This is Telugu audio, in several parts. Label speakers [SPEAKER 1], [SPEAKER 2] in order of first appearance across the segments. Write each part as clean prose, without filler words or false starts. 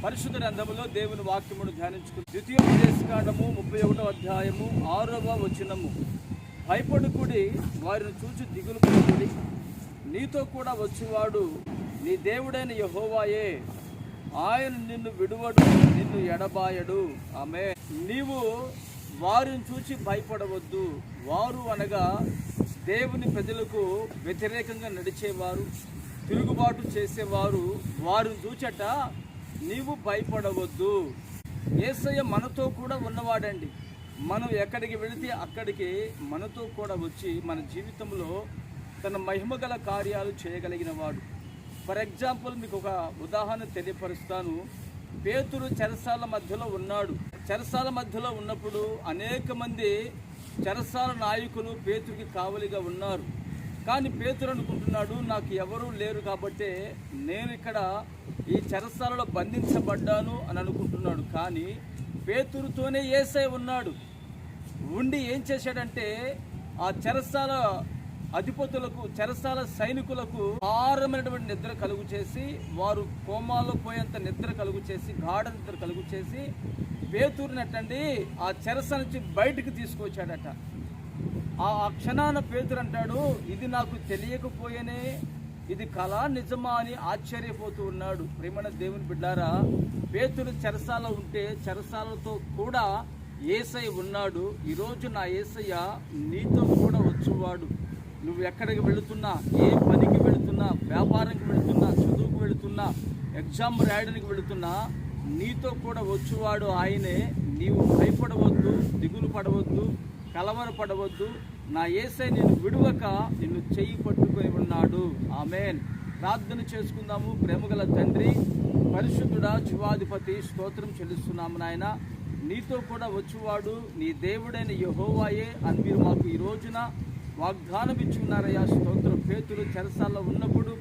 [SPEAKER 1] పరిశుద్ధ గ్రంథములో దేవుని వాక్యమును ధ్యానించుకుని ద్వితీయోపదేశకాండము 31వ అధ్యాయము 6వ వచనము. భయపడుకుడి, వారిని చూచి దిగులు పడుకుడి, నీతో కూడా వచ్చేవాడు నీ దేవుడైన యెహోవాయే, ఆయన నిన్ను విడువడు, నిన్ను ఎడబాయడు. ఆమేన్. నీవు వారిని చూచి భయపడవద్దు. వారు అనగా దేవుని ప్రజలకు వ్యతిరేకంగా నడిచేవారు, తిరుగుబాటు చేసేవారు. వారిని చూచట నీవు భయపడవద్దు. యేసయ్య మనతో కూడా ఉన్నవాడండి. మనం ఎక్కడికి వెళితే అక్కడికి మనతో కూడా వచ్చి మన జీవితంలో తన మహిమగల కార్యాలు చేయగలిగిన వాడు. ఫర్ ఎగ్జాంపుల్ మీకు ఒక ఉదాహరణ తెలియపరుస్తాను. పేతురు చెరసాల మధ్యలో ఉన్నాడు. చెరసాల మధ్యలో ఉన్నప్పుడు అనేక మంది చెరసాల నాయకులు పేతురికి కావలిగా ఉన్నారు. కానీ పేతురు అనుకుంటున్నాడు, నాకు ఎవరూ లేరు కాబట్టి నేను ఇక్కడ ఈ చెరసాలలో బంధించబడ్డాను అని అనుకుంటున్నాడు. కానీ పేతురుతోనే యేసయ్య ఉన్నాడు. ఉండి ఏం చేశాడంటే ఆ చెరసాల అధిపతులకు, చెరసాల సైనికులకు ఘోరమైనటువంటి నిద్ర కలుగు చేసి, వారు కోమాలో పోయేంత నిద్ర కలుగు చేసి, గాఢ నిద్ర కలుగు చేసి పేతురునట్టండి ఆ చెరస నుంచి బయటికి తీసుకొచ్చాడట. ఆ క్షణాన పేతురు అంటాడు, ఇది నాకు తెలియకపోయేనే, ఇది కళ నిజమా అని ఆశ్చర్యపోతూ ఉన్నాడు. ప్రేమణ దేవుని బిడ్డారా, పేతురు చెరసాల ఉంటే చెరసాలతో కూడా యేసయ్య ఉన్నాడు. ఈరోజు నా యేసయ్య నీతో కూడా వచ్చేవాడు. నువ్వు ఎక్కడికి వెళుతున్నా, ఏ పనికి వెళుతున్నా, వ్యాపారానికి వెళుతున్నా, చదువుకు వెళుతున్నా, ఎగ్జామ్ రాయడానికి వెళుతున్నా, నీతో కూడా వచ్చేవాడు ఆయనే. నీవు భయపడవద్దు, దిగులు పడవద్దు, కలవరపడవద్దు. నా యేసయ్య నిన్ను విడువక నిన్ను చెయ్యి పట్టుకొని ఉన్నాడు. ఆమేన్. ప్రార్థన చేసుకుందాము. ప్రేమగల తండ్రి, పరిశుద్ధుడా, జీవాధిపతి, స్తోత్రం చెల్లిస్తున్నాము నాయన. నీతో కూడా వచ్చేవాడు నీ దేవుడైన యెహోవాయే అని మీరు మాకు ఈ రోజున వాగ్దానం ఇచ్చున్నారయ్యా. స్తోత్రం. పేతురు చెరసాలలో ఉన్నప్పుడు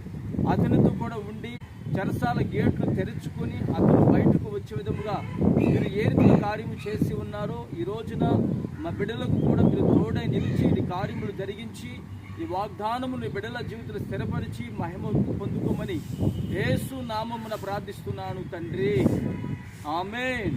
[SPEAKER 1] అతనితో కూడా ఉండి చెరసాల గేట్లు తెరుచుకొని అతను బయటకు వచ్చే విధముగా మీరు ఏ రీతి కార్యము చేసి ఉన్నారో ఈ రోజున మా బిడ్డలకు కూడా మీరు తోడై నిలిచి ఈ కార్యములు జరిగించి ఈ వాగ్దానమును బిడ్డల జీవితంలో స్థిరపరిచి మహిమ పొందుకోమని యేసు నామమున ప్రార్థిస్తున్నాను తండ్రి. ఆమేన్.